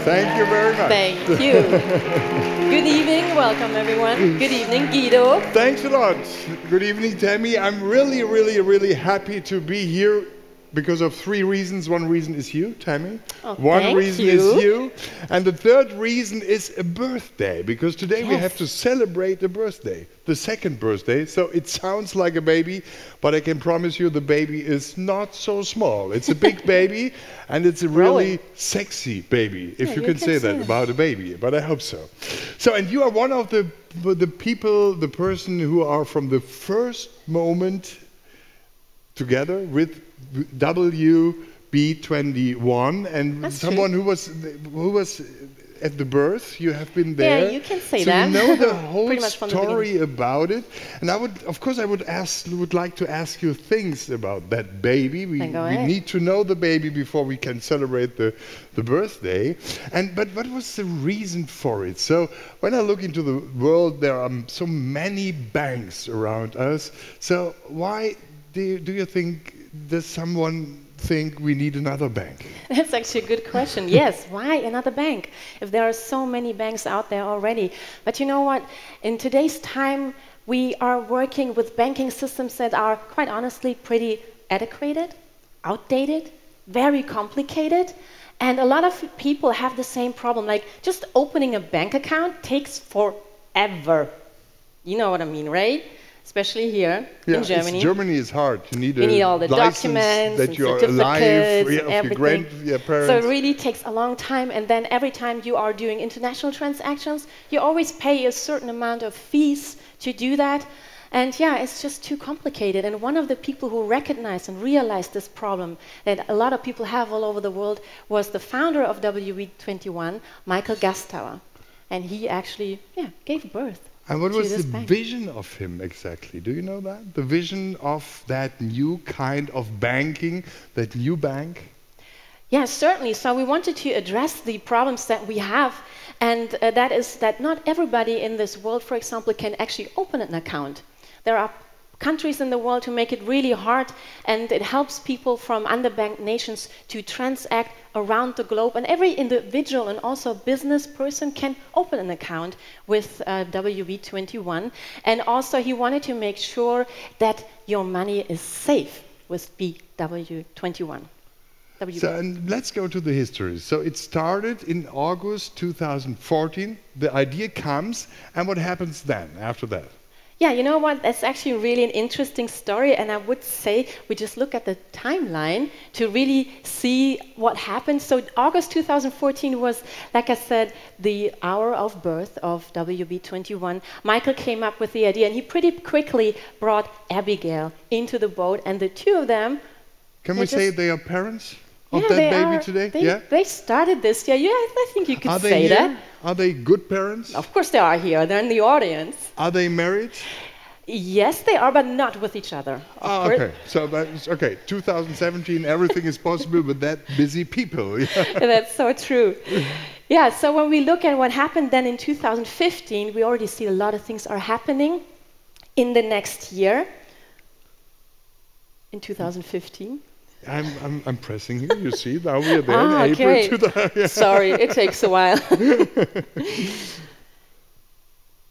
Thank you very much. Thank you. Good evening. Welcome, everyone. Good evening, Guido. Thanks a lot. Good evening, Tammy. I'm really happy to be here because of three reasons. One reason is you, Tammy. Oh, One reason is you. And the third reason is a birthday, because today we have to celebrate a birthday, the second birthday. So it sounds like a baby, but I can promise you the baby is not so small. It's a big baby, and it's a really sexy baby, if you can say that about a baby, but I hope so. So, and you are one of the people, the person who are from the first moment together with WB21, and that's someone who was at the birth. You have been there. Yeah, you can say so that. You know the whole story about it. And I would, of course, would like to ask you things about that baby. We need to know the baby before we can celebrate the birthday. But what was the reason for it? So when I look into the world, there are so many banks around us. So why do you think, does someone think we need another bank? That's actually a good question. Yes, why another bank if there are so many banks out there already? But you know what? In today's time, we are working with banking systems that are, quite honestly, pretty antiquated, outdated, very complicated. And a lot of people have the same problem. Like, just opening a bank account takes forever. You know what I mean, right? Especially here in Germany. Germany is hard. You need all the documents that you are alive, everything. Your parents. So it really takes a long time, and then every time you are doing international transactions, you always pay a certain amount of fees to do that. And yeah, it's just too complicated. And one of the people who recognized and realized this problem that a lot of people have all over the world was the founder of WB21, Michael Gastauer. And he actually gave birth. And what was the vision of him exactly? Do you know that? The vision of that new kind of banking, that new bank? Yeah, certainly. So we wanted to address the problems that we have, and that is that not everybody in this world, for example, can actually open an account. There are countries in the world who make it really hard, and it helps people from underbanked nations to transact around the globe. And every individual and also business person can open an account with WB21. And also he wanted to make sure that your money is safe with WB21. So, and let's go to the history. So it started in August 2014. The idea comes, and what happens then, after that? Yeah, you know what? That's actually really an interesting story, and I would say we just look at the timeline to really see what happened. So August 2014 was, like I said, the hour of birth of WB21. Michael came up with the idea, and he pretty quickly brought Abigail into the boat, and the two of them... Can we say they are parents of that baby today? They started this. Yeah, I think you could say that. Are they good parents? Of course they are here. They're in the audience. Are they married? Yes, they are, but not with each other. Oh, okay. So that's okay. 2017, everything is possible with that busy people. That's so true. Yeah, so when we look at what happened then in 2015, we already see a lot of things are happening in the next year. In 2015. I'm pressing here, you see, now we are there in April. Sorry, it takes a while.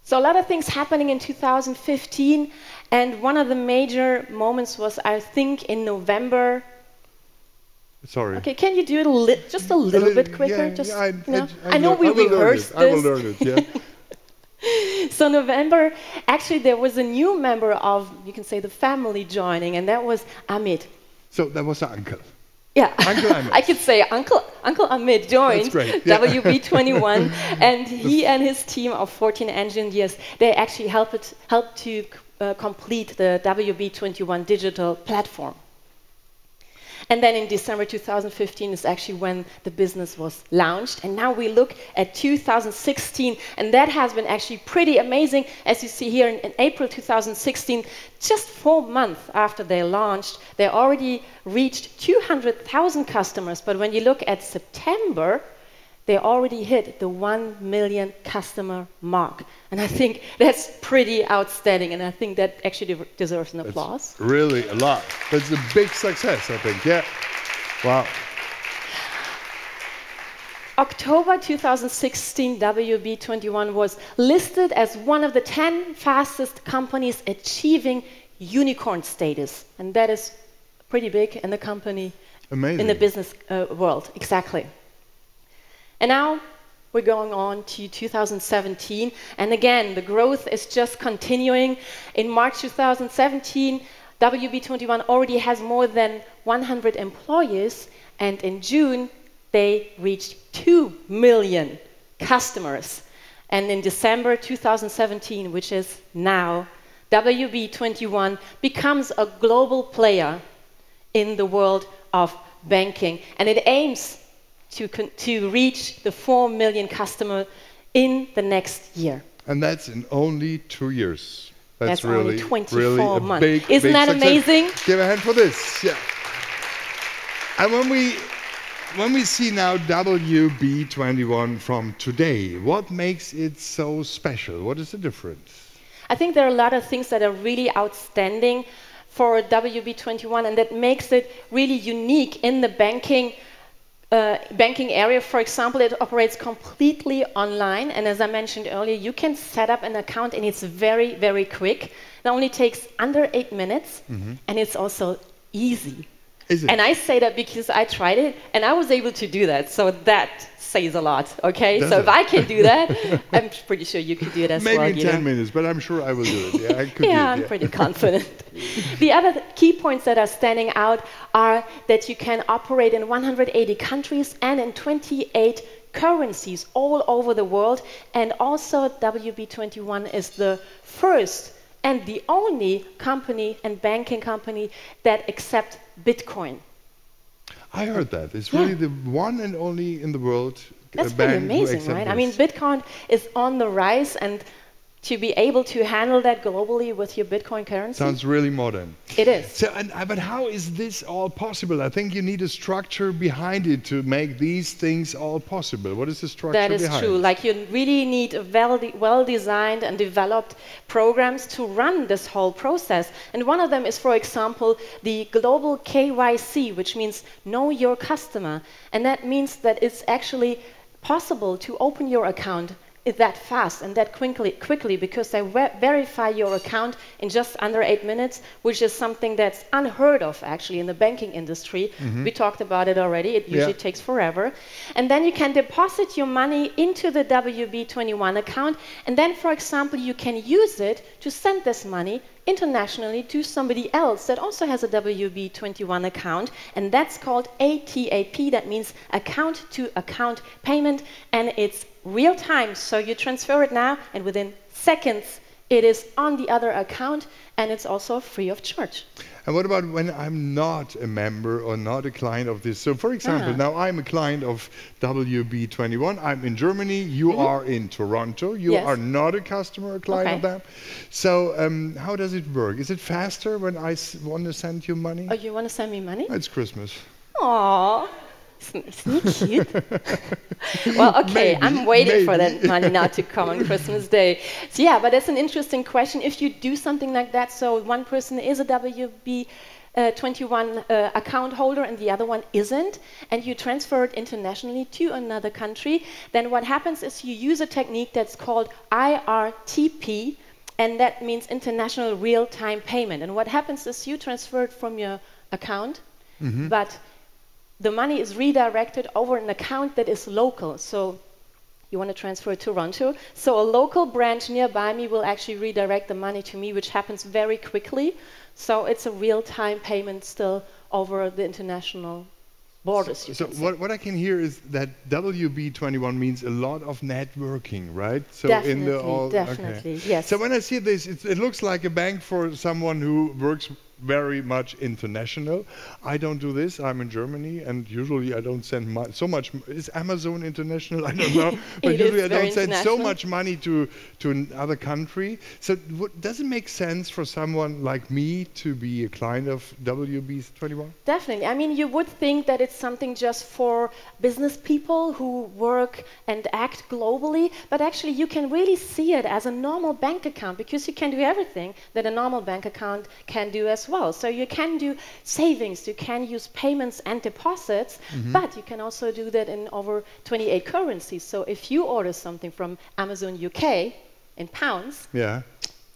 So a lot of things happening in 2015, and one of the major moments was, I think, in November. Sorry. Okay, can you do it just a little bit quicker? I know we rehearsed this. I will learn it, yeah. So November, actually there was a new member of, you can say, the family joining, and that was Amit. So that was the uncle. Yeah, Uncle Amit. I could say Uncle Amit joined WB21, and he and his team of 14 engineers, they actually helped to complete the WB21 digital platform. And then in December 2015 is actually when the business was launched. And now we look at 2016, and that has been actually pretty amazing. As you see here in April 2016, just 4 months after they launched, they already reached 200,000 customers. But when you look at September, they already hit the 1 million customer mark. And I think that's pretty outstanding, and I think that actually deserves an applause. That's really a lot. That's a big success, I think, yeah. Wow. October 2016, WB21 was listed as one of the 10 fastest companies achieving unicorn status. And that is pretty big in the company, in the business world, exactly. And now we're going on to 2017. And again, the growth is just continuing. In March 2017, WB21 already has more than 100 employees. And in June, they reached 2 million customers. And in December 2017, which is now, WB21 becomes a global player in the world of banking. And it aims to reach the 4 million customers in the next year. And that's in only 2 years. That's really, only 24 really months. Big, Isn't that success. amazing? Give a hand for this. Yeah. And when we see now WB21 from today, what makes it so special? What is the difference? I think there are a lot of things that are really outstanding for WB21, and that makes it really unique in the banking area. For example, it operates completely online, and as I mentioned earlier, you can set up an account and it's very, very quick. It only takes under 8 minutes, and it's also easy. Is it? And I say that because I tried it, and I was able to do that, so that says a lot, okay? So if I can do that, I'm pretty sure you could do it as well. Maybe in 10 minutes, but I'm sure I will do it. Yeah, I could do it, I'm pretty confident. The other key points that are standing out are that you can operate in 180 countries and in 28 currencies all over the world. And also WB21 is the first and the only company and banking company that accept Bitcoin. I heard that. It's really the one and only in the world. That's pretty amazing, right? I mean, Bitcoin is on the rise, and to be able to handle that globally with your Bitcoin currency. Sounds really modern. It is. So, but how is this all possible? I think you need a structure behind it to make these things all possible. What is the structure behind it? That is true. Like, you really need a well-designed and developed programs to run this whole process. And one of them is, for example, the global KYC, which means know your customer. And that means that it's actually possible to open your account that fast and that quickly because they verify your account in just under 8 minutes, which is something that's unheard of actually in the banking industry. We talked about it already. It usually takes forever. And then you can deposit your money into the WB21 account, and then, for example, you can use it to send this money internationally to somebody else that also has a WB21 account, and that's called ATAP. That means account-to-account payment, and it's real time. So you transfer it now, and within seconds, it is on the other account, and it's also free of charge. And what about when I'm not a member or not a client of this? So, for example, now I'm a client of WB21. I'm in Germany. You are in Toronto. You are not a customer or client of them. So, how does it work? Is it faster when I want to send you money? Oh, you want to send me money? It's Christmas. Aww. Isn't he cute? Well, okay, I'm waiting for that money now to come on Christmas Day. So yeah, but that's an interesting question. If you do something like that, so one person is a WB21 account holder and the other one isn't, and you transfer it internationally to another country, then what happens is you use a technique that's called IRTP, and that means International Real-Time Payment. And what happens is you transfer it from your account, but the money is redirected over an account that is local. So you want to transfer it to Toronto. So a local branch nearby me will actually redirect the money to me, which happens very quickly. So it's a real-time payment still over the international borders. So what I can hear is that WB21 means a lot of networking, right? So Definitely, yes. So when I see this, it looks like a bank for someone who works very much international. I don't do this. I'm in Germany, and usually I don't send so much. Is Amazon international? I don't know. But usually I don't send so much money to another country. So does it make sense for someone like me to be a client of WB21? Definitely. I mean, you would think that it's something just for business people who work and act globally, but actually you can really see it as a normal bank account because you can do everything that a normal bank account can do as well. well. So you can do savings, you can use payments and deposits, but you can also do that in over 28 currencies. So if you order something from Amazon UK in pounds,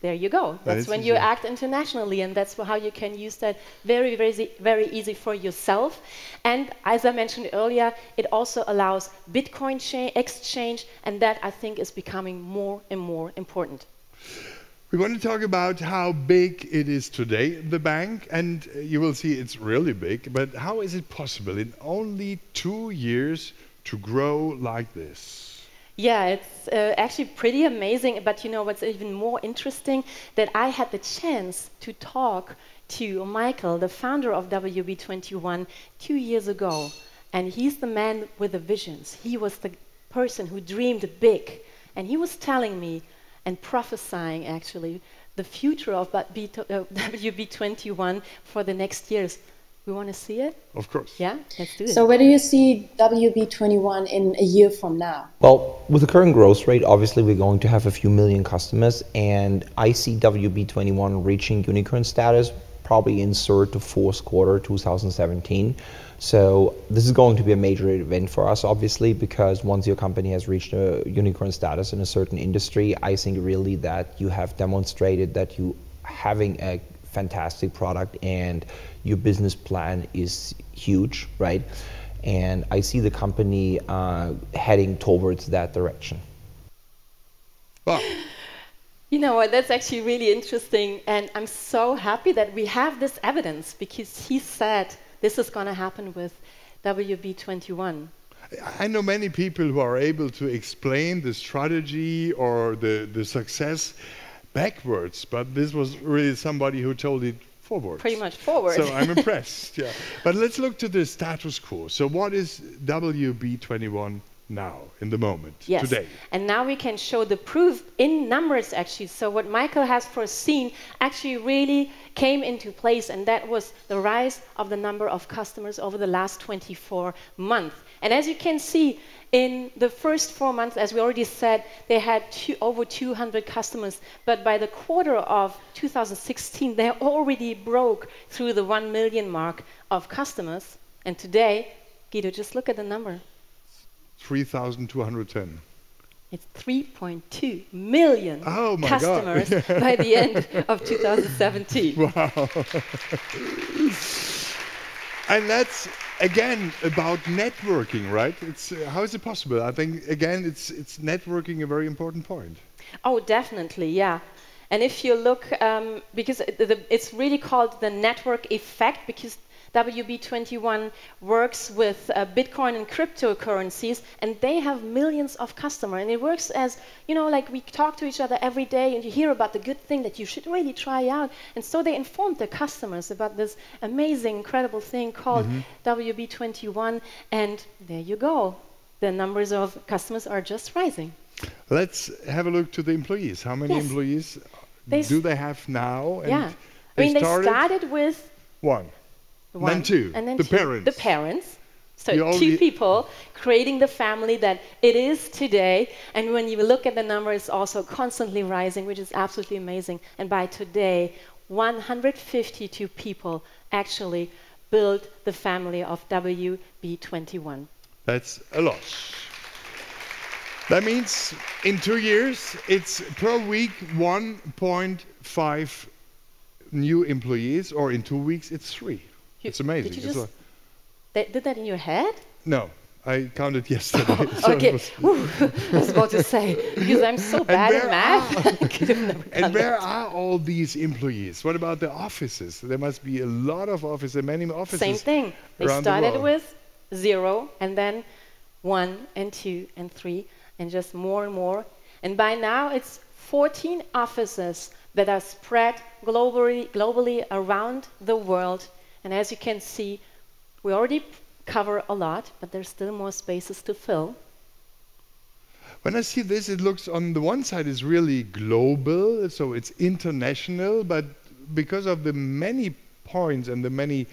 there you go. That's when you act internationally, and that's how you can use that very, very, very easy for yourself. And as I mentioned earlier, it also allows Bitcoin exchange, and that I think is becoming more and more important. We want to talk about how big it is today, the bank, and you will see it's really big, but how is it possible in only 2 years to grow like this? Yeah, it's actually pretty amazing, but you know what's even more interesting? That I had the chance to talk to Michael, the founder of WB21, 2 years ago, and he's the man with the visions. He was the person who dreamed big, and he was telling me and prophesying actually the future of WB21 for the next years. We want to see it? Of course. Yeah, let's do it. So where do you see WB21 in a year from now? Well, with the current growth rate, obviously we're going to have a few million customers, and I see WB21 reaching unicorn status probably in third to fourth quarter 2017. So this is going to be a major event for us, obviously, because once your company has reached a unicorn status in a certain industry, I think really that you have demonstrated that you having a fantastic product and your business plan is huge, right? And I see the company heading towards that direction. Wow. You know what, that's actually really interesting, and I'm so happy that we have this evidence, because he said this is going to happen with WB21. I know many people who are able to explain the strategy or the success backwards, but this was really somebody who told it forward. Pretty much forward. So I'm impressed, yeah. But let's look to the status quo. So what is WB21 now, in the moment, today? And now we can show the proof in numbers, actually. So what Michael has foreseen actually really came into place, and that was the rise of the number of customers over the last 24 months. And as you can see, in the first 4 months, as we already said, they had over 200 customers. But by the quarter of 2016, they already broke through the 1 million mark of customers. And today, Guido, just look at the number. 3,210. It's 3.2 million customers by the end of 2017. Wow. And that's, again, about networking, right? It's how is it possible? I think, again, it's networking a very important point. Oh, definitely, yeah. And if you look, because it's really called the network effect, because WB21 works with Bitcoin and cryptocurrencies, and they have millions of customers. And it works as, you know, like we talk to each other every day, and you hear about the good thing that you should really try out. And so they informed their customers about this amazing, incredible thing called WB21. And there you go. The numbers of customers are just rising. Let's have a look to the employees. How many employees do they have now? And I mean, they started with one. Then two. And then the parents. The parents. So 2 people creating the family that it is today. And when you look at the number, it's also constantly rising, which is absolutely amazing. And by today, 152 people actually built the family of WB21. That's a lot. That means in 2 years, it's per week 1.5 new employees, or in 2 weeks, it's 3. It's amazing. Did you just did that in your head? No, I counted yesterday. So okay, I was about to say, because I'm so bad at math. And where are all these employees? What about the offices? There must be a lot of offices, many offices. Same thing. They started with 0, and then 1 and 2 and 3, and just more and more. And by now, it's 14 offices that are spread globally around the world. And as you can see, we already cover a lot, but there's still more spaces to fill. When I see this, it looks on the one side is really global, so it's international, but because of the many points and the many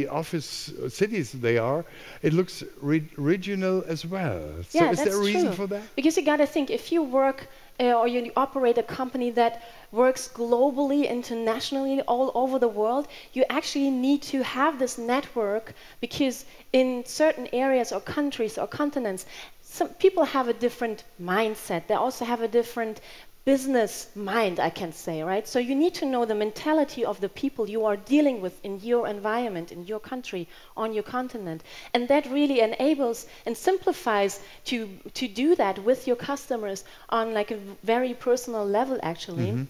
office cities they are, it looks regional as well. So Yeah, is there a reason true. for that? Because you got to think, if you work or you operate a company that works globally, internationally, all over the world, you actually need to have this network, because in certain areas or countries or continents, some people have a different mindset. They also have a different business mind, I can say, right? So you need to know the mentality of the people you are dealing with in your environment, in your country, on your continent. And that really enables and simplifies to do that with your customers on like a very personal level, actually. Mm-hmm.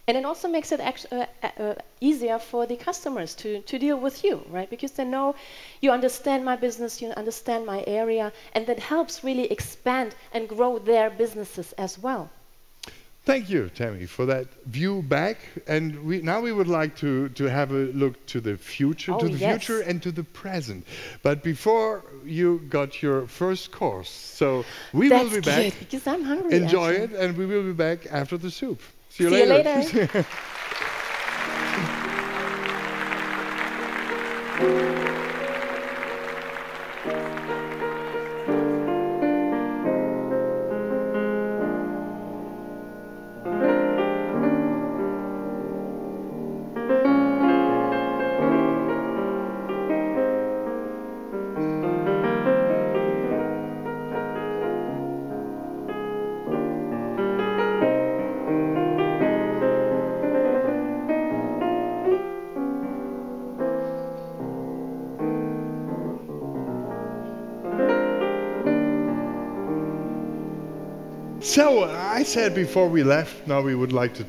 And it also makes it easier for the customers to deal with you, right? Because they know you understand my business, you understand my area, and that helps really expand and grow their businesses as well. Thank you, Tammy, for that view back. And now we would like to have a look to the future, future and to the present. But before you got your first course, so we will be back. Because I'm hungry. Enjoy it, and we will be back after the soup. See you later. So I said before we left, now we would like to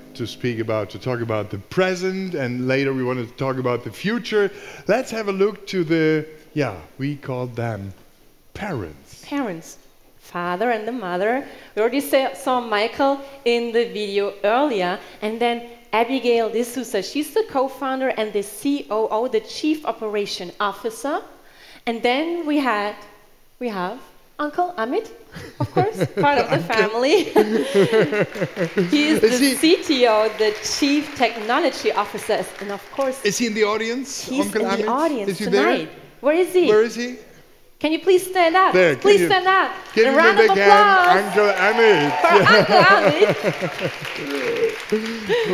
talk about the present, and later we wanted to talk about the future. Let's have a look to the, we call them parents. Parents, father and the mother. We already saw Michael in the video earlier, and then Abigail D'Souza, she's the co-founder and the COO, the Chief Operation Officer. And then we have Uncle Amit, of course, part of the family. He is the CTO, the Chief Technology Officer, and of course... Is he in the audience, He's Uncle Amit? in the audience is he tonight. There? Where is he? Where is he? Can you please stand up? There, please stand up. Give him a big hand, Uncle Amit. For Uncle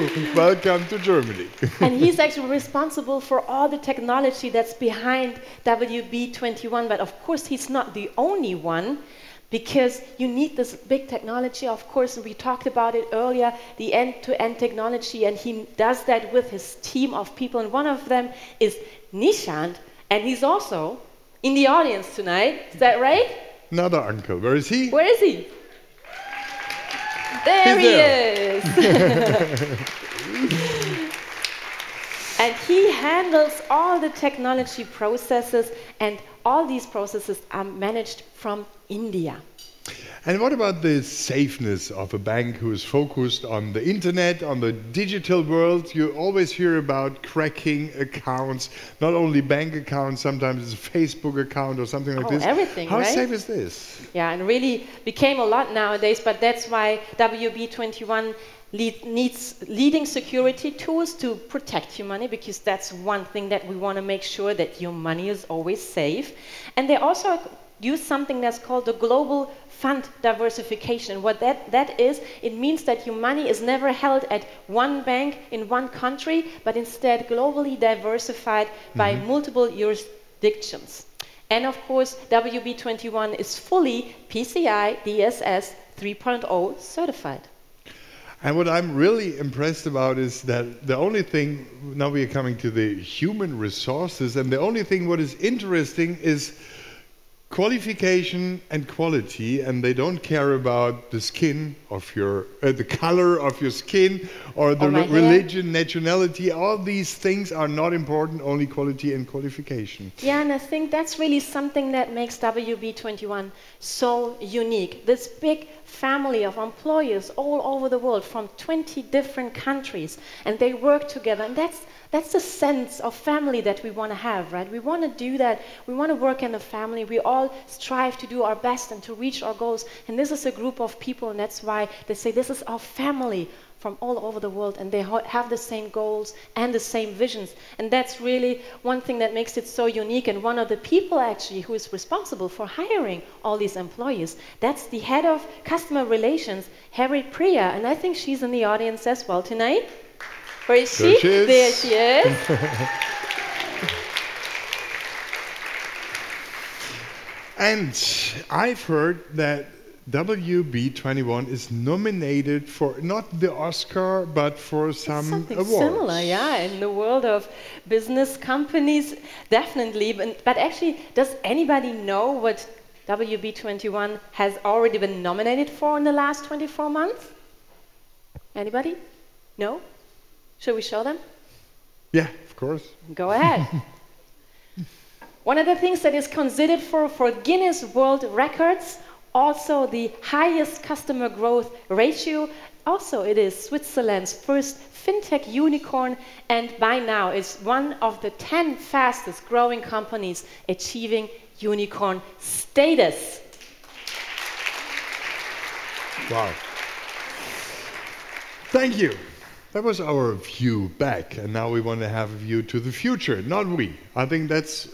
Amit. Welcome to Germany. And he's actually responsible for all the technology that's behind WB21, but of course he's not the only one, because you need this big technology, of course, and we talked about it earlier, the end-to-end technology, and he does that with his team of people, and one of them is Nishant, and he's also in the audience tonight. Is that right? Another uncle. Where is he? Where is he? There he is. And he handles all the technology processes, and all these processes are managed from India. And what about the safeness of a bank who is focused on the internet, on the digital world? You always hear about cracking accounts, not only bank accounts, sometimes it's a Facebook account or something like this. Everything, How right? safe is this? Yeah, and really became a lot nowadays, but that's why WB21 needs leading security tools to protect your money, because that's one thing that we want to make sure that your money is always safe. And they also use something that's called the global fund diversification. What that is, it means that your money is never held at one bank in one country, but instead globally diversified by multiple jurisdictions. And of course, WB21 is fully PCI DSS 3.0 certified. And what I'm really impressed about is that the only thing, now we are coming to the human resources, and the only thing what is interesting is qualification and quality, and they don't care about the skin of your, the color of your skin, or the religion, nationality. All these things are not important, only quality and qualification. Yeah, and I think that's really something that makes WB21 so unique. This big family of employers all over the world from 20 different countries, and they work together, and that's the sense of family that we want to have, right? We want to do that. We want to work in a family. We all strive to do our best and to reach our goals. And this is a group of people, and that's why they say this is our family from all over the world, and they have the same goals and the same visions. And that's really one thing that makes it so unique. And one of the people actually who is responsible for hiring all these employees, that's the head of customer relations, Harry Priya. And I think she's in the audience as well tonight. Where is she? There she is. And I've heard that WB21 is nominated for not the Oscar, but for some something awards. Similar, yeah, in the world of business companies, definitely. But actually, does anybody know what WB21 has already been nominated for in the last 24 months? Anybody? No? Should we show them? Yeah, of course. Go ahead. One of the things that is considered for Guinness World Records, also the highest customer growth ratio. Also, it is Switzerland's first fintech unicorn, and by now is one of the 10 fastest growing companies achieving unicorn status. Wow. Thank you. That was our view back, and now we want to have a view to the future, not we. I think that's,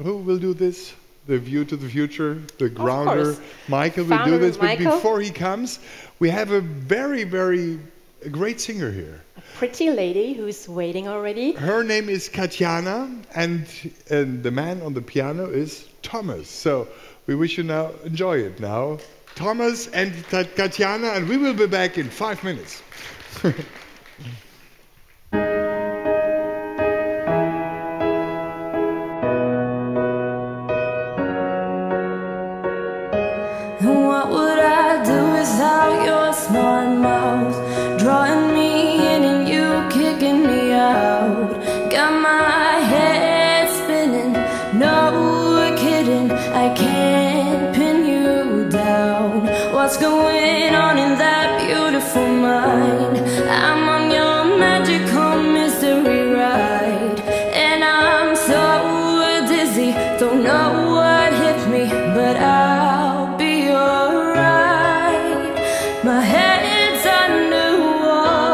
who will do this? The view to the future, the grounder. Michael will do this, but before he comes, we have a very, very great singer here. A pretty lady who's waiting already. Her name is Katjana, and the man on the piano is Thomas. So we wish you now, enjoy it now. Thomas and Katjana, and we will be back in 5 minutes. What would I do without your smart mouth, drawing me in and you kicking me out? Got my head spinning, no kidding, I can't pin you down. What's going on in that beautiful mind? I'm on your magical mystery ride, and I'm so dizzy, don't know what hit me, but I'll be alright. My head's underwater,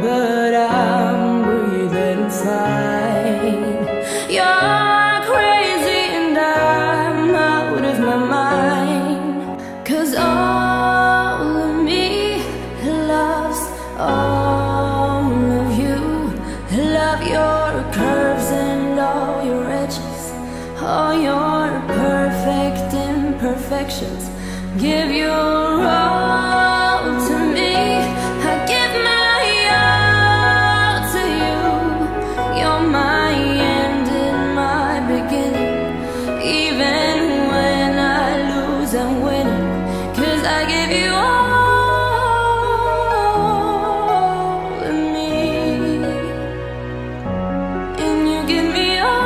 but I'm breathing fine. You're crazy and I'm out of my mind, 'cause all of me loves all of you. Love your curves and all your edges, all your perfect imperfections. Give your all to me, I give my all to you. You're my end and my beginning. Even when I lose, I'm winning, 'cause I give you all of me, and you give me all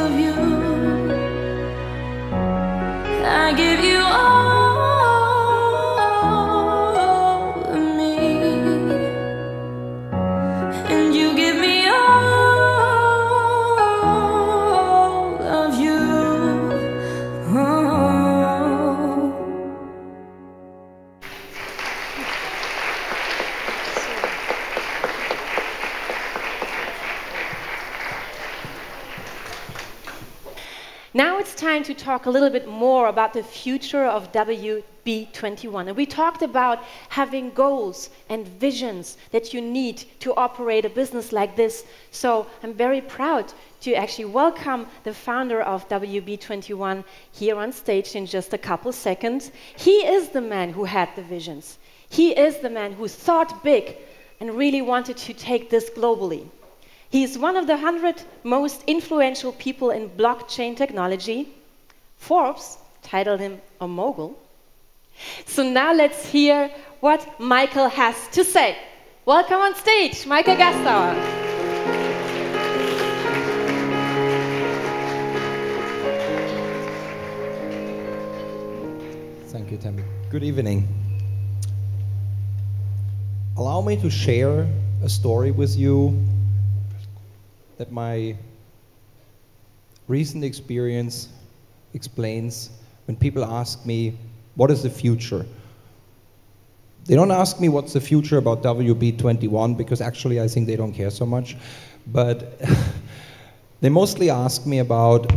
of you. I give you all of me, and you give me all of you. Oh. Now it's time to talk a little bit more about the future of WB21. And we talked about having goals and visions that you need to operate a business like this. So I'm very proud to actually welcome the founder of WB21 here on stage in just a couple seconds. He is the man who had the visions. He is the man who thought big and really wanted to take this globally. He is one of the 100 most influential people in blockchain technology. Forbes titled him a mogul. So now let's hear what Michael has to say. Welcome on stage, Michael Gastauer. Thank you, Tammy. Good evening. Allow me to share a story with you that my recent experience explains when people ask me, what is the future? They don't ask me what's the future about WB21 because actually I think they don't care so much. But they mostly ask me about,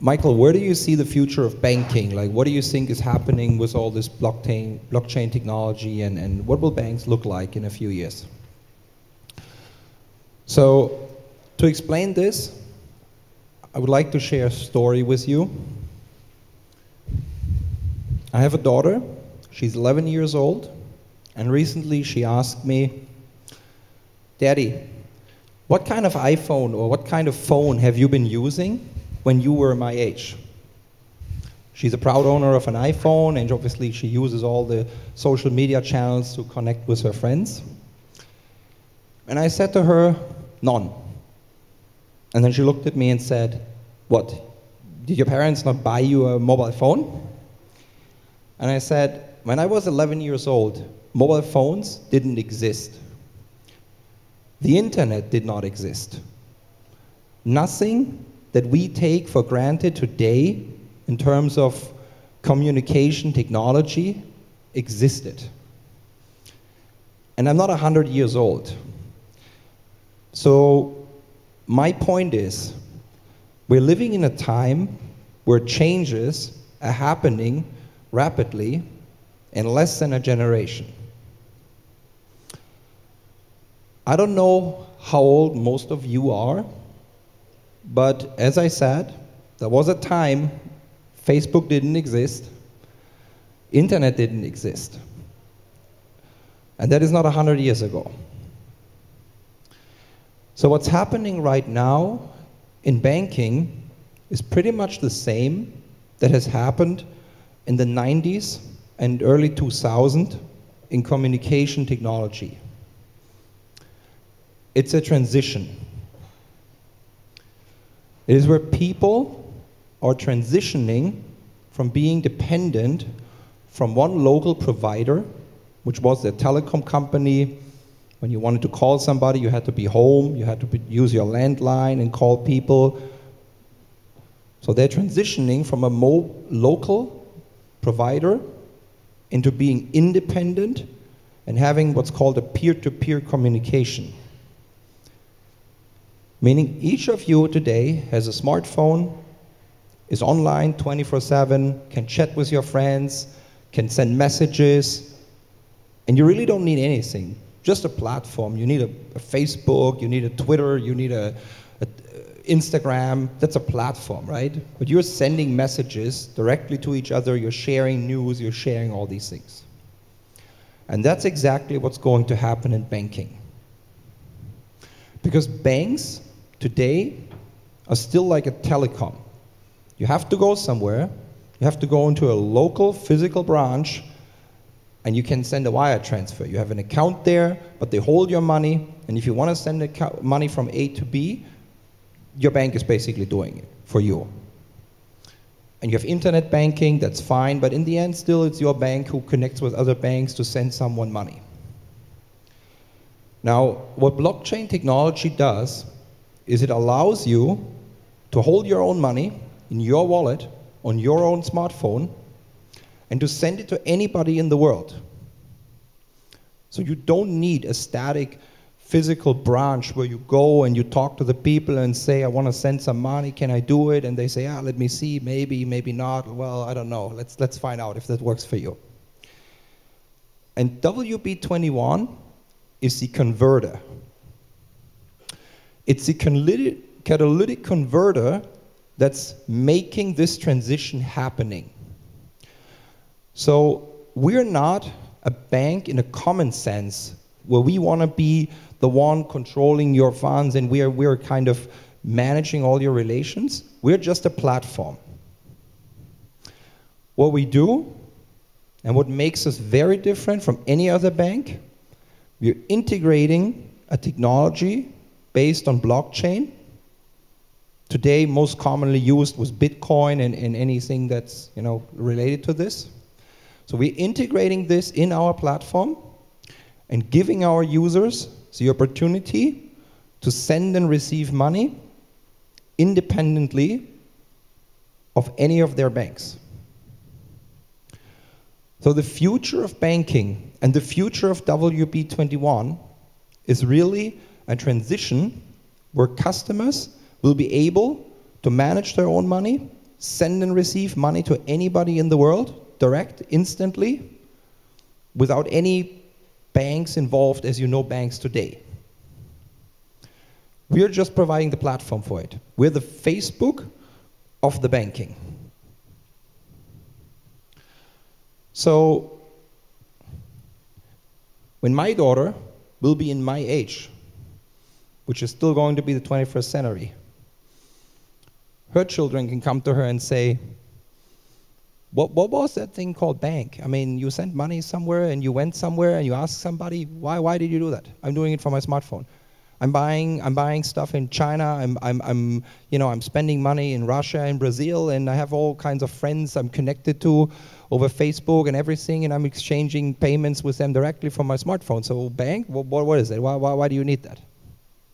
Michael, where do you see the future of banking? Like, what do you think is happening with all this blockchain technology, and what will banks look like in a few years? So, to explain this, I would like to share a story with you. I have a daughter. She's 11 years old. And recently she asked me, Daddy, what kind of iPhone or what kind of phone have you been using when you were my age? She's a proud owner of an iPhone, and obviously she uses all the social media channels to connect with her friends. And I said to her, none. And then she looked at me and said, what? Did your parents not buy you a mobile phone? And I said, when I was 11 years old, mobile phones didn't exist. The internet did not exist. Nothing that we take for granted today in terms of communication technology existed. And I'm not 100 years old. So my point is, we're living in a time where changes are happening rapidly in less than a generation. I don't know how old most of you are, but as I said, there was a time Facebook didn't exist, internet didn't exist, and that is not 100 years ago. So what's happening right now in banking is pretty much the same that has happened in the 90s and early 2000s in communication technology. It's a transition. It is where people are transitioning from being dependent from one local provider, which was the telecom company. When you wanted to call somebody, you had to be home, you had to use your landline and call people. So they're transitioning from a local provider into being independent and having what's called a peer-to-peer communication. Meaning each of you today has a smartphone, is online 24/7, can chat with your friends, can send messages, and you really don't need anything, just a platform. You need a Facebook, you need a Twitter, you need a Instagram. That's a platform, right? But you're sending messages directly to each other, you're sharing news, you're sharing all these things. And that's exactly what's going to happen in banking. Because banks today are still like a telecom. You have to go somewhere, you have to go into a local physical branch, and you can send a wire transfer. You have an account there, but they hold your money, and if you want to send money from A to B, your bank is basically doing it for you. And you have internet banking, that's fine, but in the end still it's your bank who connects with other banks to send someone money. Now, what blockchain technology does is it allows you to hold your own money in your wallet on your own smartphone and to send it to anybody in the world. So you don't need a static physical branch where you go and you talk to the people and say, I want to send some money, can I do it? And they say, yeah, let me see, maybe, maybe not. Well, I don't know. Let's find out if that works for you. And WB21 is the converter. It's the catalytic converter that's making this transition happening. So we're not a bank in a common sense where we want to be the one controlling your funds and we're kind of managing all your relations. We're just a platform. What we do and what makes us very different from any other bank, we're integrating a technology based on blockchain. Today, most commonly used was Bitcoin and anything that's related to this. So we're integrating this in our platform and giving our users the opportunity to send and receive money independently of any of their banks. So the future of banking And the future of WB21 is really a transition where customers will be able to manage their own money, send and receive money to anybody in the world, direct, instantly, without any banks involved as you know banks today. We're just providing the platform for it. We're the Facebook of the banking. So, when my daughter will be in my age, which is still going to be the 21st century, her children can come to her and say, what was that thing called bank? I mean, you sent money somewhere and you went somewhere and you asked somebody, why did you do that? I'm doing it for my smartphone. I'm buying stuff in China. I'm spending money in Russia and Brazil, and I have all kinds of friends I'm connected to over Facebook and everything, and I'm exchanging payments with them directly from my smartphone. So bank, what is it? Why do you need that,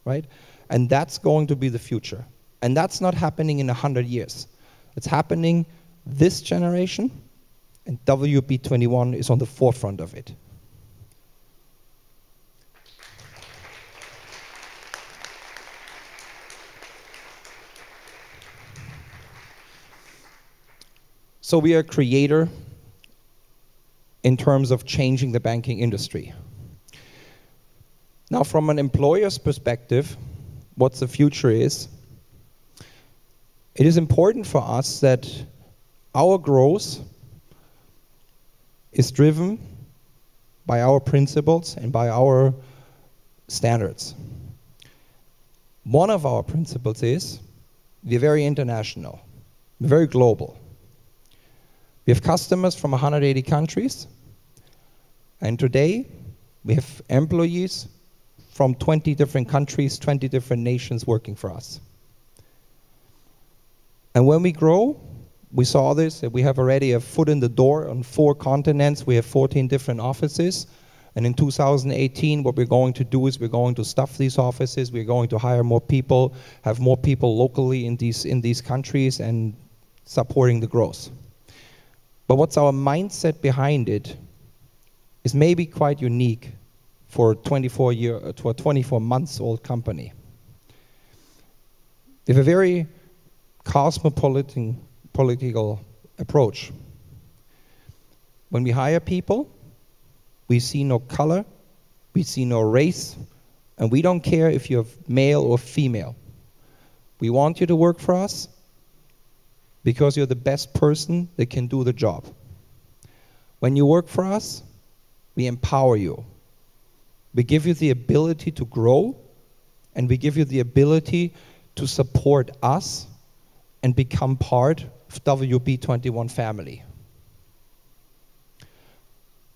right? And that's going to be the future. And that's not happening in 100 years. It's happening this generation, and WB21 is on the forefront of it. So we are a creator in terms of changing the banking industry. Now, from an employer's perspective, what the future is, it is important for us that our growth is driven by our principles and by our standards. One of our principles is we're very international, we're very global. We have customers from 180 countries, and today we have employees from 20 different countries, 20 different nations working for us. And when we grow, we saw this, that we have already a foot in the door on 4 continents, we have 14 different offices, and in 2018 what we're going to do is we're going to stuff these offices, we're going to hire more people, have more people locally in these countries and supporting the growth. But what's our mindset behind it is maybe quite unique for a 24 months old company. We have a very cosmopolitan political approach. When we hire people, we see no color, we see no race, and we don't care if you're male or female. We want you to work for us because you're the best person that can do the job. When you work for us, we empower you. We give you the ability to grow, and we give you the ability to support us and become part of WB21 family.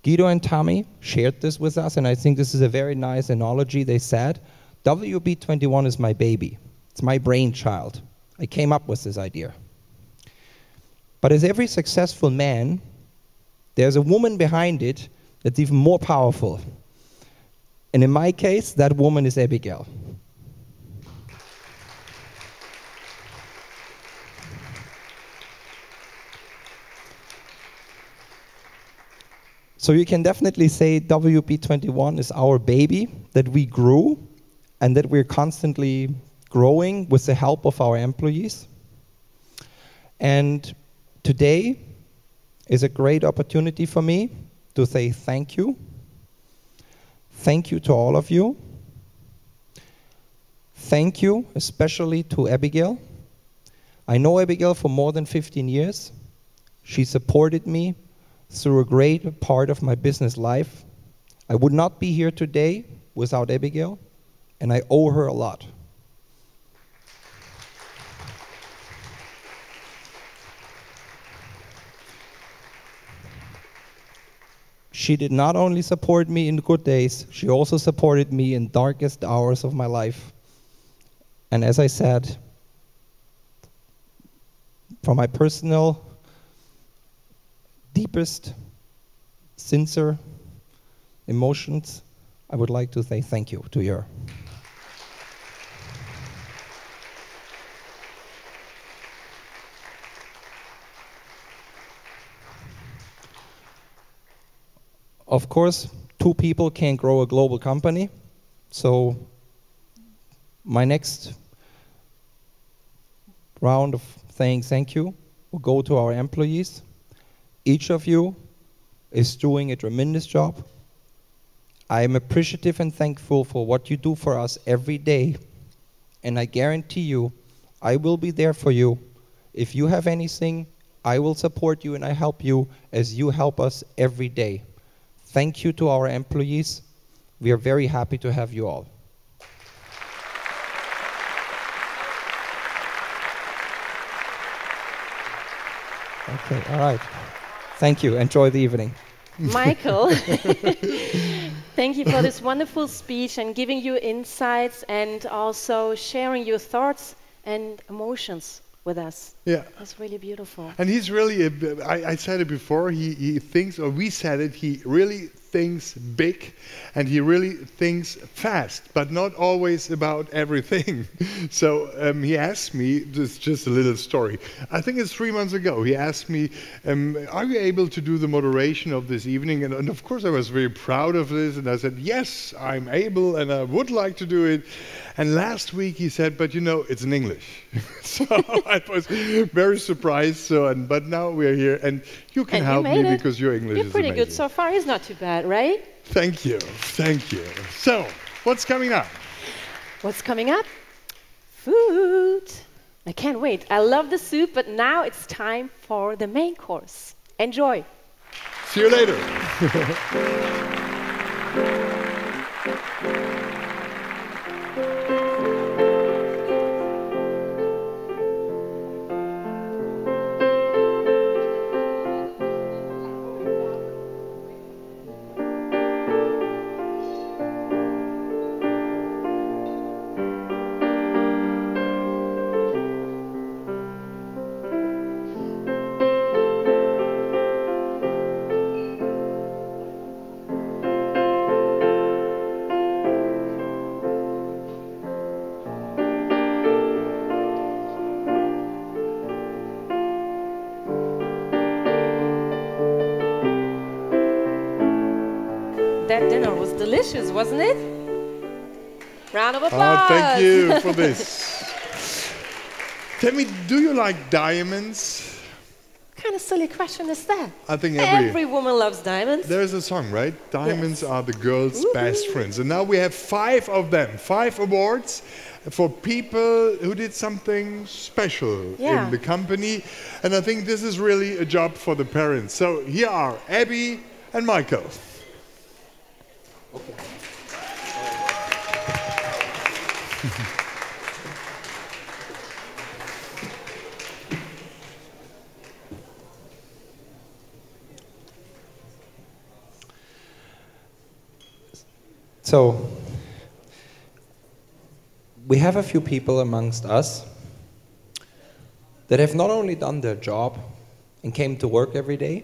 Guido and Tommy shared this with us, and I think this is a very nice analogy. They said, WB21 is my baby. It's my brainchild. I came up with this idea. But as every successful man, there's a woman behind it that's even more powerful. And in my case, that woman is Abigail. So you can definitely say WB21 is our baby that we grew and that we're constantly growing with the help of our employees. And today is a great opportunity for me to say thank you. Thank you to all of you. Thank you especially to Abigail. I know Abigail for more than 15 years. She supported me through a great part of my business life. I would not be here today without Abigail, and I owe her a lot. She did not only support me in good days, she also supported me in darkest hours of my life. And as I said, from my personal, deepest, sincere emotions, I would like to say thank you to her. Of course, two people can't grow a global company. So my next round of saying thank you will go to our employees. Each of you is doing a tremendous job. I am appreciative and thankful for what you do for us every day. And I guarantee you, I will be there for you. If you have anything, I will support you and I help you as you help us every day. Thank you to our employees. We are very happy to have you all. Okay, all right. Thank you. Enjoy the evening. Michael, thank you for this wonderful speech and giving you insights and also sharing your thoughts and emotions with us. Yeah. That's really beautiful. And he's really, I said it before, he thinks, or we said it, he really thinks big and he really thinks fast, but not always about everything. So he asked me, this is just a little story, I think it's 3 months ago, he asked me, are you able to do the moderation of this evening? And of course I was very proud of this and I said, yes, I'm able and I would like to do it. And last week he said, but you know, it's in English. So I was very surprised. So, but now we're here, and you can help me because your English is amazing. You're pretty good so far. It's not too bad, right? Thank you. Thank you. So, what's coming up? What's coming up? Food. I can't wait. I love the soup, but now it's time for the main course. Enjoy. See you later. That dinner was delicious, wasn't it? Round of applause. Oh, thank you for this. Tell me, do you like diamonds? What kind of silly question is that? I think every woman loves diamonds. There's a song, right? Diamonds are the girl's best friends. And now we have 5 of them, 5 awards for people who did something special in the company. And I think this is really a job for the parents. So here are Abby and Michael. Okay. So, we have a few people amongst us that have not only done their job and came to work every day.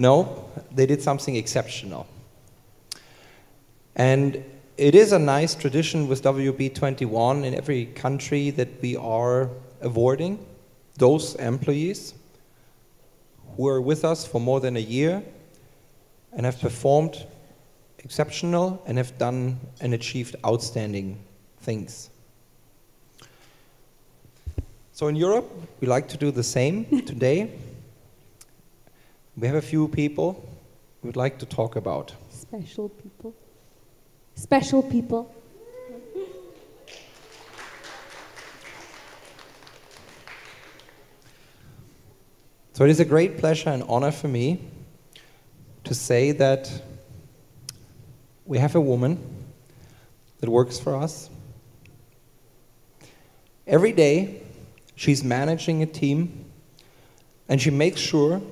No, they did something exceptional. And it is a nice tradition with WB21 in every country that we are awarding those employees who are with us for more than a year and have performed exceptional and have done and achieved outstanding things. So in Europe, we like to do the same today. We have a few people we would like to talk about. Special people. Special people. So it is a great pleasure and honor for me to say that we have a woman that works for us. Every day, she's managing a team, and she makes sure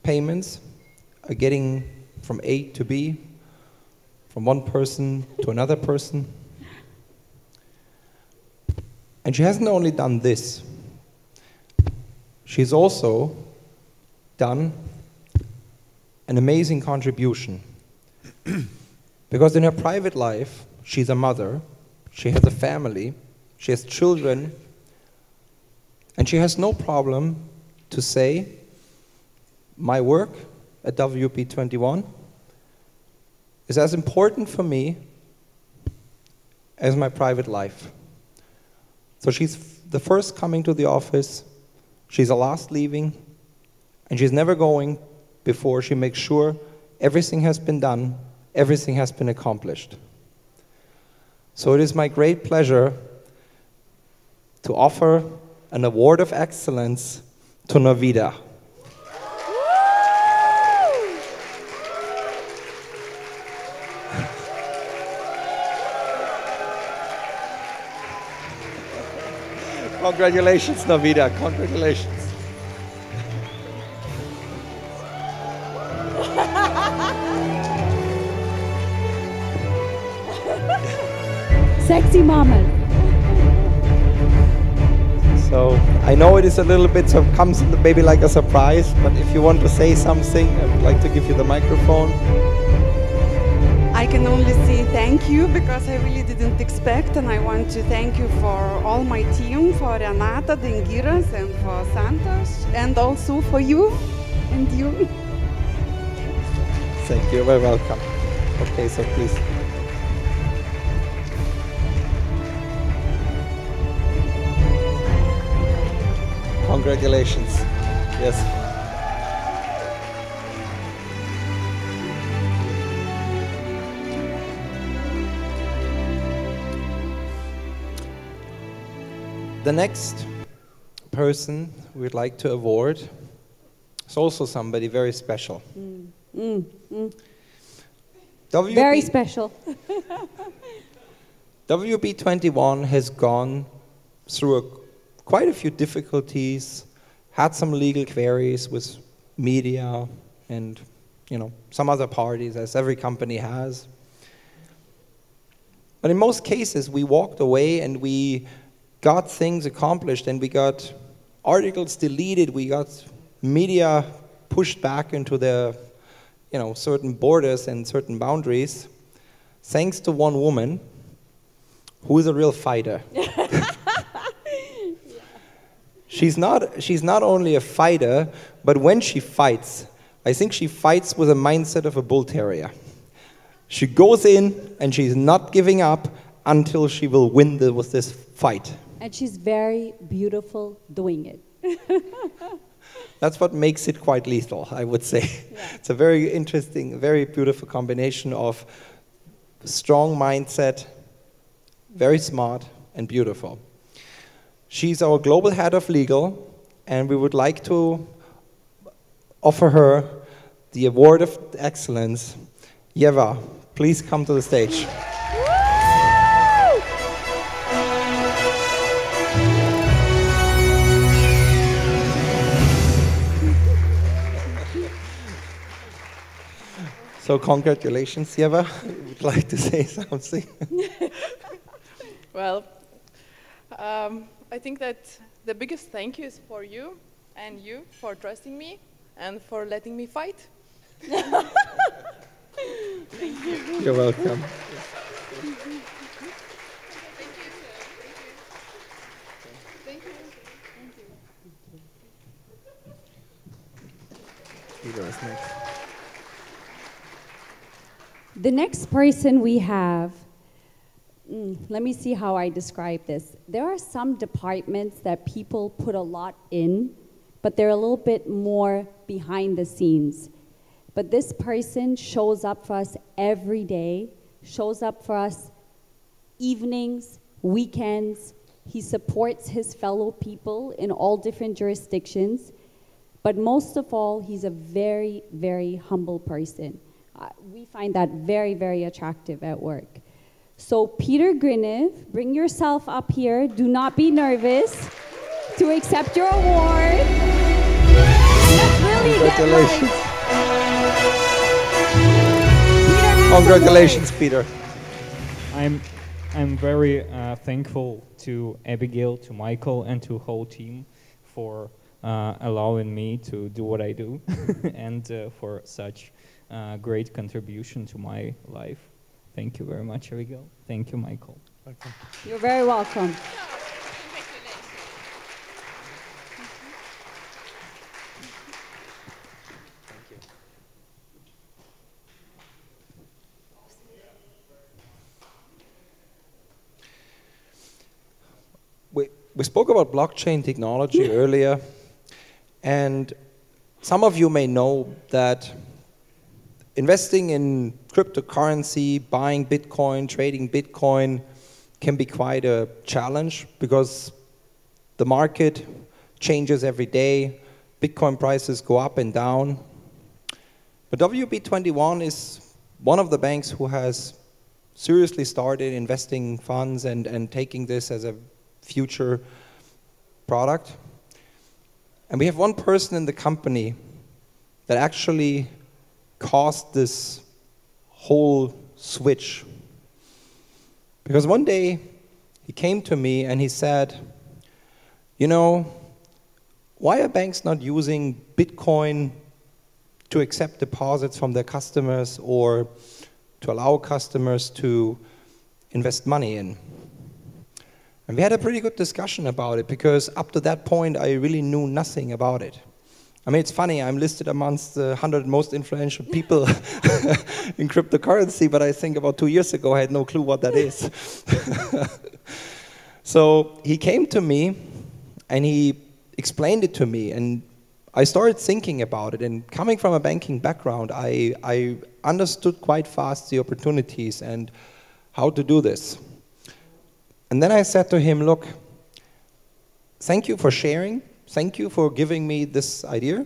payments are getting from A to B, from one person to another person. And she hasn't only done this, she's also done an amazing contribution. Because in her private life, she's a mother, she has a family, she has children, and she has no problem to say my work at WB21 is as important for me as my private life. So she's the first coming to the office, she's the last leaving, and she's never going before she makes sure everything has been done, everything has been accomplished. So it is my great pleasure to offer an award of excellence to Navida. Congratulations, Navida. Congratulations. Sexy mama. So I know it is a little bit, so comes maybe like a surprise, but if you want to say something, I would like to give you the microphone. I can only say thank you because I really didn't expect, and I want to thank you for all my team, for Renata, Dengiras, and for Santos, and also for you and you. Thank you, you're very welcome. Okay, so please. Congratulations. Yes. The next person we'd like to award is also somebody very special. Very special. WB21 has gone through quite a few difficulties, had some legal queries with media and some other parties, as every company has. But in most cases, we walked away and we got things accomplished, and we got articles deleted, we got media pushed back into the certain borders and certain boundaries, thanks to one woman who is a real fighter. She's not only a fighter, but when she fights, I think she fights with a mindset of a bull terrier. She goes in and she's not giving up until she will win with this fight. And she's very beautiful doing it. That's what makes it quite lethal, I would say. Yeah. It's a very interesting, very beautiful combination of strong mindset, very smart, and beautiful. She's our global head of legal, and we would like to offer her the award of excellence. Yeva, please come to the stage. So congratulations, Yeva. I would like to say something. Well, I think that the biggest thank you is for you and you for trusting me and for letting me fight. Thank you. You're welcome. Thank you. Peter is next. The next person we have, let me see how I describe this. There are some departments that people put a lot in, but they're a little bit more behind the scenes. But this person shows up for us every day, shows up for us evenings, weekends. He supports his fellow people in all different jurisdictions. But most of all, he's a very, very humble person. We find that very, very attractive at work. So Peter Grinev, bring yourself up here. Do not be nervous to accept your award. Let's really Congratulations. Congratulations, Peter. I'm very thankful to Abigail, to Michael, and to whole team for allowing me to do what I do and for such great contribution to my life. Thank you very much, Abigail. Thank you, Michael. Welcome. You're very welcome. we spoke about blockchain technology earlier, and some of you may know that investing in cryptocurrency, buying Bitcoin, trading Bitcoin can be quite a challenge because the market changes every day. Bitcoin prices go up and down. But WB21 is one of the banks who has seriously started investing funds and taking this as a future product. And we have one person in the company that actually caused this whole switch. Because one day he came to me and he said, you know, why are banks not using Bitcoin to accept deposits from their customers or to allow customers to invest money in? And we had a pretty good discussion about it because up to that point I really knew nothing about it. I mean, it's funny, I'm listed amongst the 100 most influential people in cryptocurrency, but I think about 2 years ago I had no clue what that is. So he came to me and he explained it to me, and I started thinking about it, and coming from a banking background, I understood quite fast the opportunities and how to do this. And then I said to him, look, thank you for sharing, thank you for giving me this idea,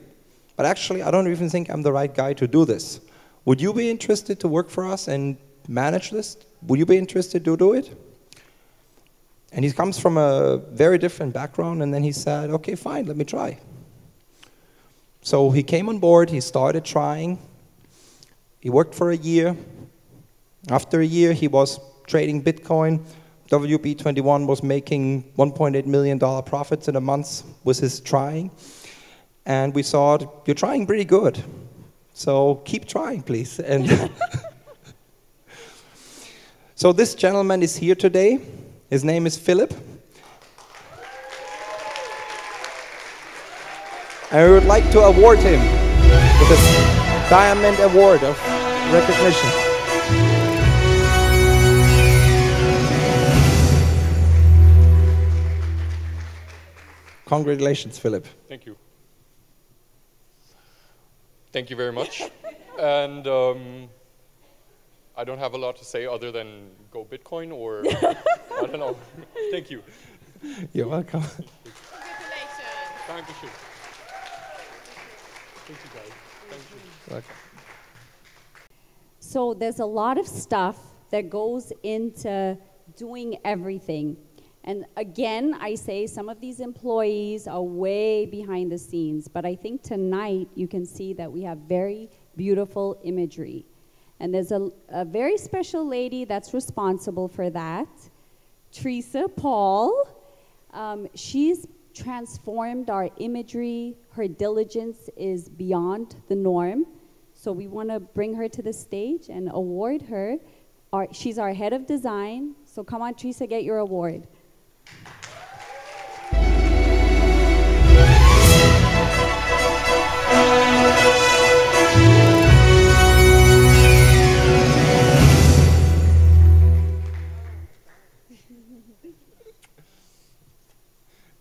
but actually I don't even think I'm the right guy to do this. Would you be interested to work for us and manage this? Would you be interested to do it? And he comes from a very different background, and then he said, okay, fine, let me try. So he came on board, he started trying, he worked for a year. After a year, he was trading Bitcoin. WB21 was making $1.8 million profits in a month with his trying. And we thought, you're trying pretty good, so keep trying, please. And so this gentleman is here today. His name is Philip. And we would like to award him with a Diamond Award of recognition. Congratulations, Philip. Thank you. Thank you very much. And I don't have a lot to say other than go Bitcoin or I don't know. Thank you. You're welcome. Congratulations. Thank you. Thank you, guys. Thank you. Welcome. So there's a lot of stuff that goes into doing everything. And again, I say some of these employees are way behind the scenes, but I think tonight you can see that we have very beautiful imagery. And there's a very special lady that's responsible for that, Teresa Paul. She's transformed our imagery. Her diligence is beyond the norm. So we want to bring her to the stage and award her. She's our head of design. So come on, Teresa, get your award.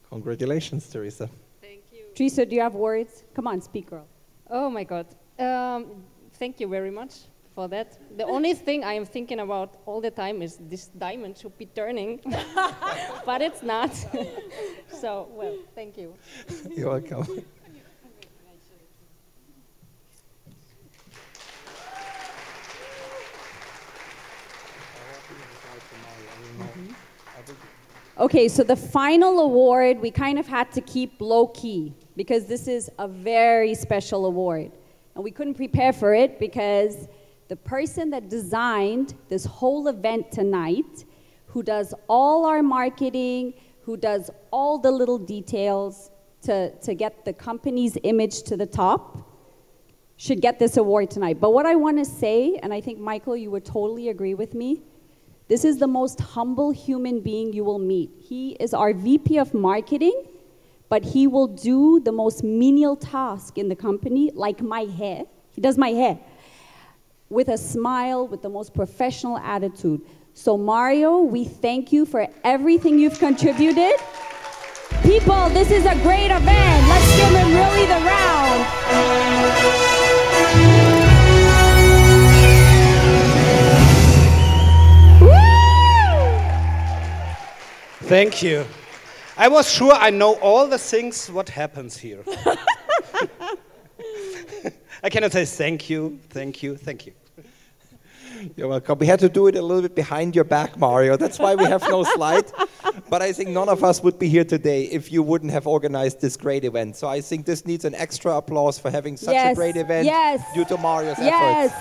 Congratulations, Teresa. Thank you. Teresa, do you have words? Come on, speak, girl. Oh my God. Thank you very much for that. The only thing I am thinking about all the time is this diamond should be turning, but it's not. So, well, thank you. You're welcome. Okay, so the final award, we kind of had to keep low-key because this is a very special award. And we couldn't prepare for it because the person that designed this whole event tonight, who does all our marketing, who does all the little details to get the company's image to the top, should get this award tonight. But what I want to say, and I think, Michael, you would totally agree with me, this is the most humble human being you will meet. He is our VP of marketing, but he will do the most menial task in the company, like my hair. He does my hair with a smile, with the most professional attitude. So Mario, we thank you for everything you've contributed. People, this is a great event. Let's give him really the round. Thank you. I was sure I know all the things what happens here. I cannot say thank you, thank you, thank you. You're welcome. We had to do it a little bit behind your back, Mario. That's why we have no slide. But I think none of us would be here today if you wouldn't have organized this great event. So I think this needs an extra applause for having such a great event due to Mario's efforts.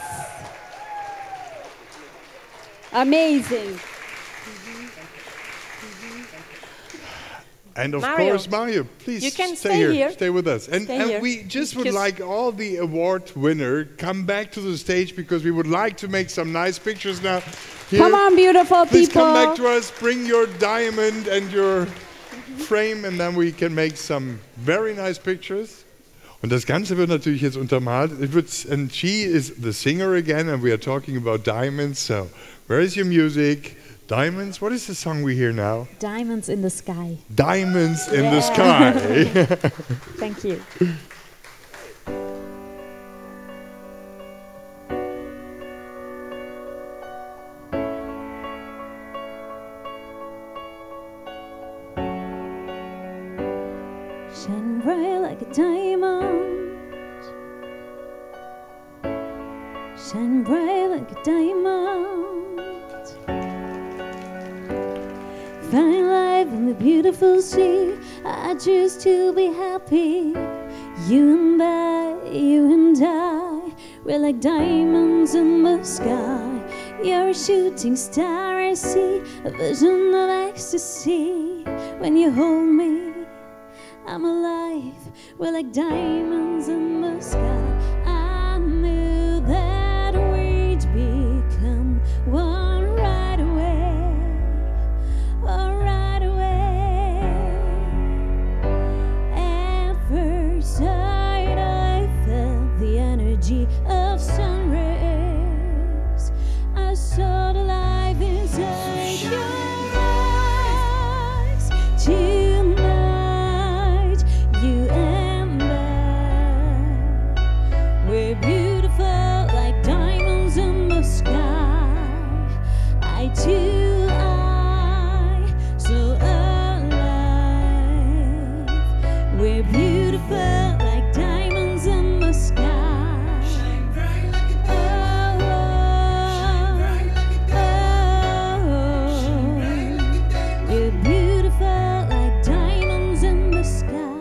Amazing. And of course, Mario, please you can stay here. Stay with us. And we just would like all the award winner come back to the stage because we would like to make some nice pictures now. Here. Come on, beautiful Please people. come back to us, bring your diamond and your frame, and then we can make some very nice pictures. Und das Ganze wird natürlich jetzt untermalt. And she is the singer again, and we are talking about diamonds. So, where is your music? Diamonds? What is the song we hear now? Diamonds in the Sky. Diamonds in the Sky. Thank you. Shine bright like a diamond. Shine bright like a diamond. Find life in the beautiful sea. I choose to be happy. You and I, we're like diamonds in the sky. You're a shooting star, I see a vision of ecstasy. When you hold me, I'm alive. We're like diamonds in the sky. I knew that we'd become one right away. Oh, right away. At first sight, I felt the energy of sun rays. I saw the life inside your eyes. Tonight, you and I, we're beautiful like diamonds in the sky. I too. We're beautiful like diamonds in the sky. Shine bright like a diamond. Shine bright like a diamond. We're beautiful like diamonds in the sky.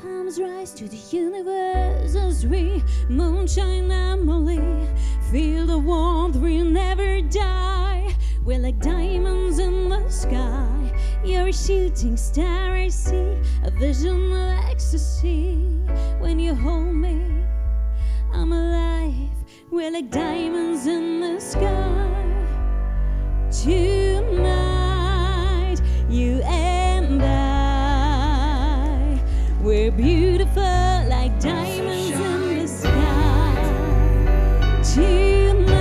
Palms rise to the universe as we moonshine Emily. Feel the warmth, we'll never die. We're like diamonds in the sky. You're a shooting star, I see a vision of ecstasy. When you hold me, I'm alive. We're like diamonds in the sky. Tonight, you and I, we're beautiful like diamonds in the sky. Tonight,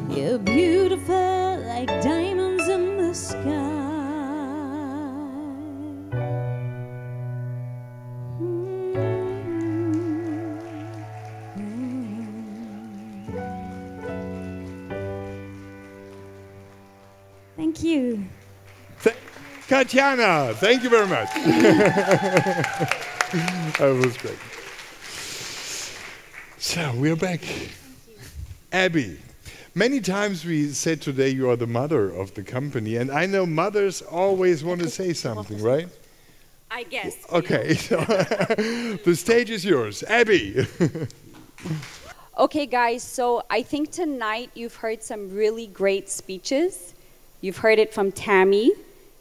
you're beautiful like diamonds in the sky. Thank you. Katjana, thank you very much. That was great. So, we're back. Abby. Many times we said today you are the mother of the company, and I know mothers always want to say something, right? I guess. Okay, so the stage is yours. Abby. Okay, guys, so I think tonight you've heard some really great speeches. You've heard it from Tammy.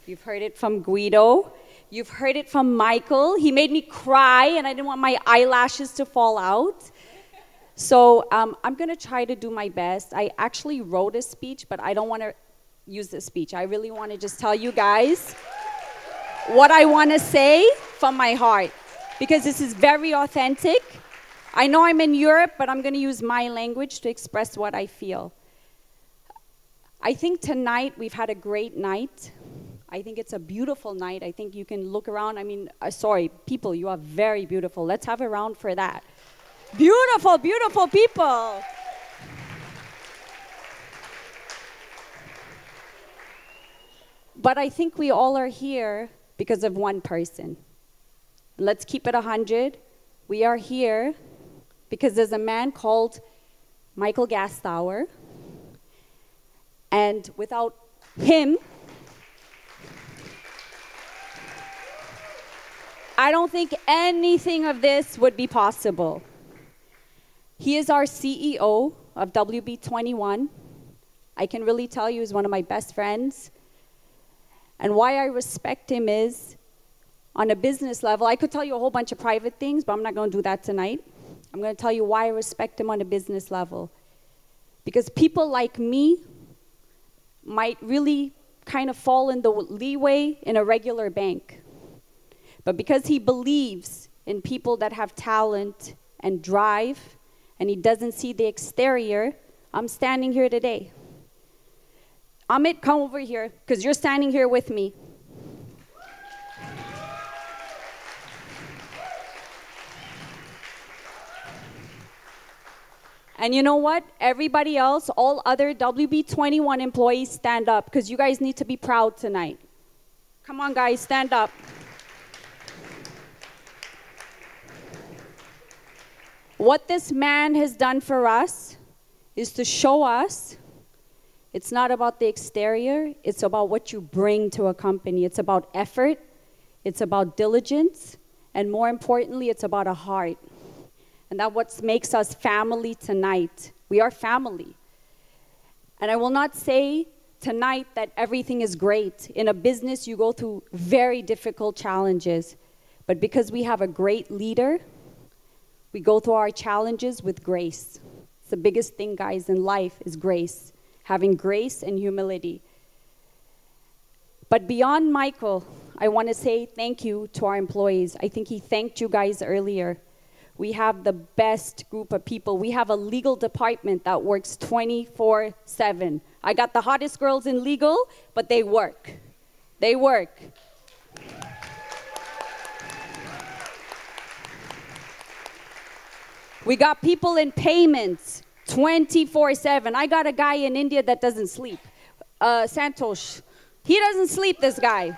You've heard it from Guido. You've heard it from Michael. He made me cry, and I didn't want my eyelashes to fall out. So I'm going to try to do my best. I actually wrote a speech, but I don't want to use this speech. I really want to just tell you guys what I want to say from my heart, because this is very authentic. I know I'm in Europe, but I'm going to use my language to express what I feel. I think tonight we've had a great night. I think it's a beautiful night. I think you can look around. I mean, sorry, people, you are very beautiful. Let's have a round for that. Beautiful, beautiful people. But I think we all are here because of one person. Let's keep it 100. We are here because there's a man called Michael Gastauer. And without him, I don't think anything of this would be possible. He is our CEO of WB21. I can really tell you he's one of my best friends. And why I respect him is, on a business level, I could tell you a whole bunch of private things, but I'm not going to do that tonight. I'm going to tell you why I respect him on a business level. Because people like me might really kind of fall in the leeway in a regular bank. But because he believes in people that have talent and drive, and he doesn't see the exterior, I'm standing here today. Amit, come over here, because you're standing here with me. And you know what? Everybody else, all other WB21 employees, stand up, because you guys need to be proud tonight. Come on, guys, stand up. What this man has done for us is to show us it's not about the exterior, it's about what you bring to a company. It's about effort, it's about diligence, and more importantly, it's about a heart. And that's what makes us family tonight. We are family. And I will not say tonight that everything is great. In a business, you go through very difficult challenges. But because we have a great leader, we go through our challenges with grace. It's the biggest thing, guys, in life is grace. Having grace and humility. But beyond Michael, I want to say thank you to our employees. I think he thanked you guys earlier. We have the best group of people. We have a legal department that works 24/7. I got the hottest girls in legal, but they work. They work. We got people in payments 24/7. I got a guy in India that doesn't sleep. Santosh. He doesn't sleep, this guy.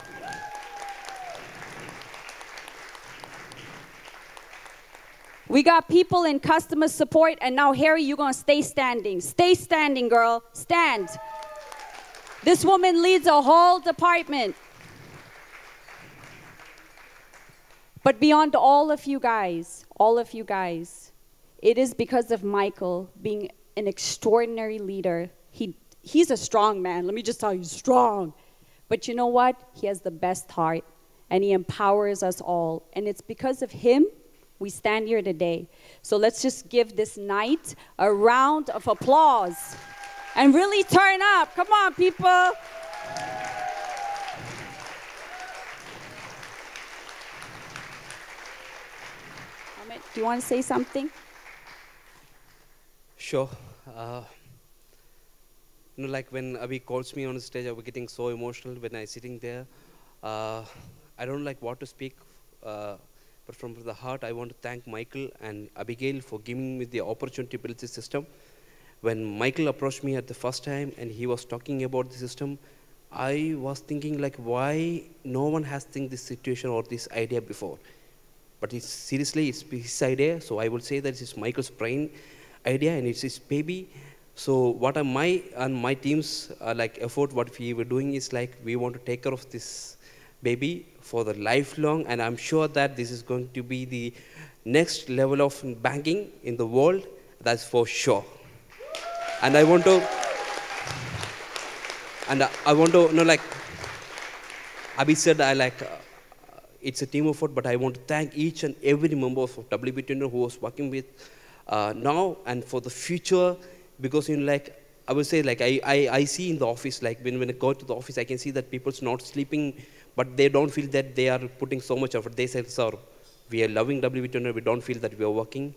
We got people in customer support, and now, Harry, you're going to stay standing. Stay standing, girl. Stand. This woman leads a whole department. But beyond all of you guys, it is because of Michael being an extraordinary leader. He's a strong man. Let me just tell you, strong. But you know what? He has the best heart, and he empowers us all. And it's because of him we stand here today. So let's just give this night a round of applause and really turn up. Come on, people. Amit, do you want to say something? Sure. Like when Abhi calls me on the stage, I was getting so emotional when I was sitting there. I don't like what to speak. But from the heart, I want to thank Michael and Abigail for giving me the opportunity to build this system. When Michael approached me at the first time and he was talking about the system, I was thinking like, why no one has think this situation or this idea before? But seriously, it's his idea. So I will say that it's Michael's brain idea and it's his baby. So what are my team's effort, what we were doing is like, we want to take care of this baby for the lifelong, and I'm sure that this is going to be the next level of banking in the world, that's for sure. And I want to, like Abhi said, it's a team effort, but I want to thank each and every member of WB21 who was working with now and for the future, because like I would say, like I see in the office, like when I go to the office, I can see that people's not sleeping, but they don't feel that they are putting so much effort. They say, sir, we are loving WB21, we don't feel that we are working,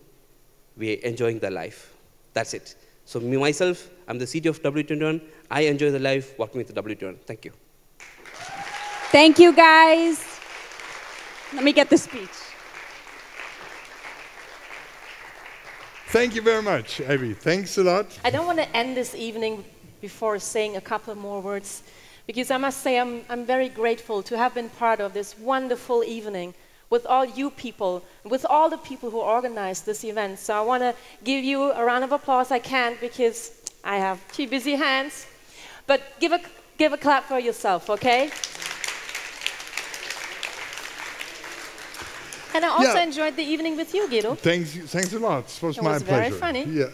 we are enjoying the life. That's it. So me, myself, I'm the CTO of WB21. I enjoy the life working with WB21. Thank you. Thank you, guys. Let me get the speech. Thank you very much, Abby. Thanks a lot. I don't want to end this evening before saying a couple more words, because I must say I'm very grateful to have been part of this wonderful evening with all you people, with all the people who organized this event. So I want to give you a round of applause. I can't because I have 2 busy hands. But give a clap for yourself, okay? And I also enjoyed the evening with you, Guido. Thanks a lot. It was my pleasure. It was very funny. Yeah.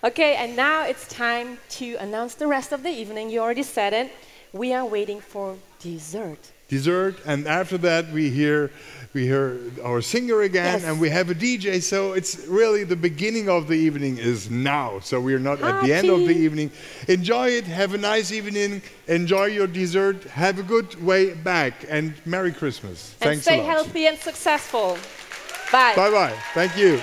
Okay, and now it's time to announce the rest of the evening. You already said it. We are waiting for dessert. Dessert, and after that we hear our singer again, and we have a DJ. So it's really the beginning of the evening is now. So we are not at the end of the evening. Enjoy it. Have a nice evening. Enjoy your dessert. Have a good way back, and Merry Christmas. And Thanks a lot. stay healthy and successful. Bye. Bye bye. Thank you.